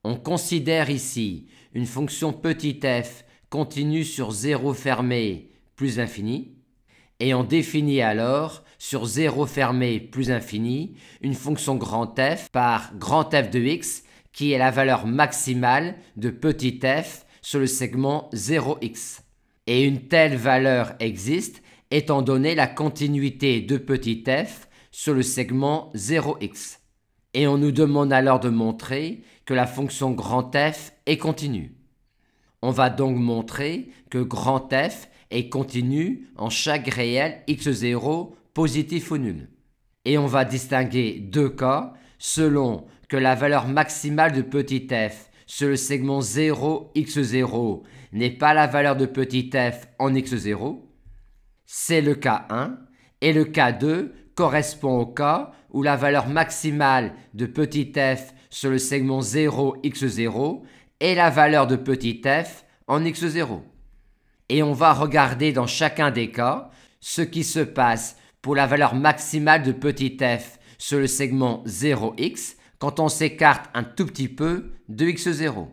On considère ici une fonction petit f continue sur 0 fermé plus l'infini, et on définit alors sur 0 fermé plus l'infini une fonction grand f par grand f de x qui est la valeur maximale de petit f sur le segment 0x. Et une telle valeur existe étant donné la continuité de petit f sur le segment 0x. Et on nous demande alors de montrer que la fonction grand f est continue. On va donc montrer que grand f est continu en chaque réel x0 positif ou nul. Et on va distinguer deux cas selon que la valeur maximale de petit f sur le segment 0x0 n'est pas la valeur de petit f en x0. C'est le cas 1 et le cas 2 correspond au cas où la valeur maximale de petit f sur le segment 0x0 est la valeur de petit f en x0. Et on va regarder dans chacun des cas ce qui se passe pour la valeur maximale de petit f sur le segment 0x quand on s'écarte un tout petit peu de x0.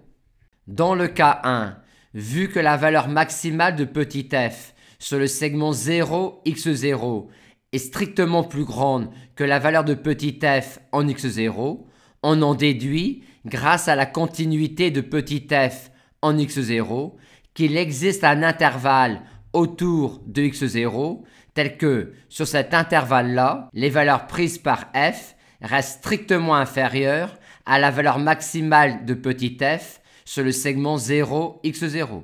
Dans le cas 1, vu que la valeur maximale de petit f sur le segment 0x0 est strictement plus grande que la valeur de petit f en x0, on en déduit, grâce à la continuité de petit f en x0, qu'il existe un intervalle autour de x0, tel que, sur cet intervalle-là, les valeurs prises par f restent strictement inférieures à la valeur maximale de petit f sur le segment 0x0.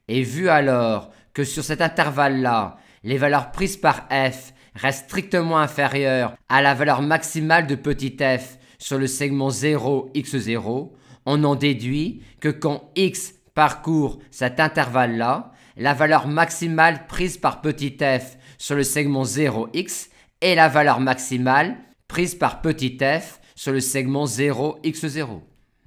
Et vu alors que sur cet intervalle-là, les valeurs prises par f restent strictement inférieures à la valeur maximale de petit f sur le segment 0x0, on en déduit que quand x parcourt cet intervalle-là, la valeur maximale prise par petit f sur le segment 0x est la valeur maximale prise par petit f sur le segment 0x0.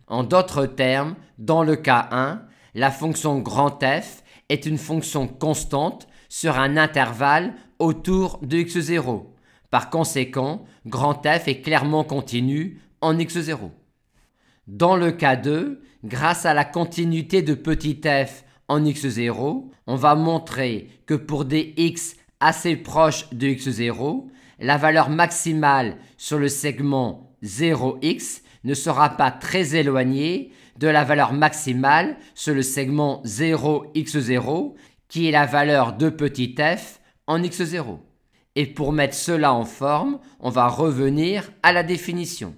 En d'autres termes, dans le cas 1, la fonction grand f est une fonction constante sur un intervalle autour de x0. Par conséquent, grand f est clairement continu en x0. Dans le cas 2, grâce à la continuité de petit f en x0, on va montrer que pour des x assez proches de x0, la valeur maximale sur le segment 0x ne sera pas très éloignée de la valeur maximale sur le segment 0x0, qui est la valeur de petit f en x0. Et pour mettre cela en forme, on va revenir à la définition.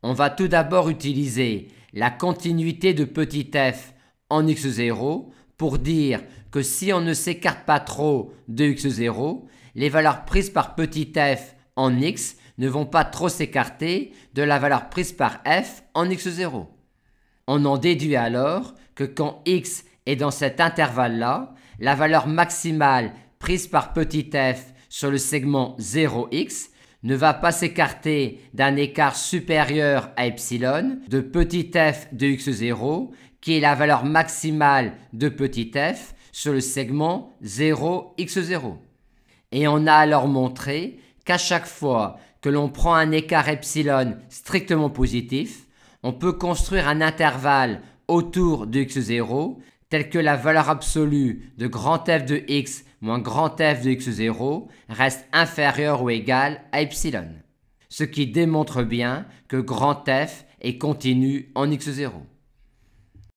On va tout d'abord utiliser la continuité de petit f en x0 pour dire que si on ne s'écarte pas trop de x0, les valeurs prises par petit f en x ne vont pas trop s'écarter de la valeur prise par f en x0. On en déduit alors que quand x est dans cet intervalle-là, la valeur maximale prise par petit f sur le segment 0x ne va pas s'écarter d'un écart supérieur à epsilon de petit f de x0, qui est la valeur maximale de petit f sur le segment 0x0. Et on a alors montré qu'à chaque fois que l'on prend un écart epsilon strictement positif, on peut construire un intervalle autour de x0 tel que la valeur absolue de grand f de x moins grand f de x0 reste inférieure ou égale à epsilon. Ce qui démontre bien que grand f est continu en x0.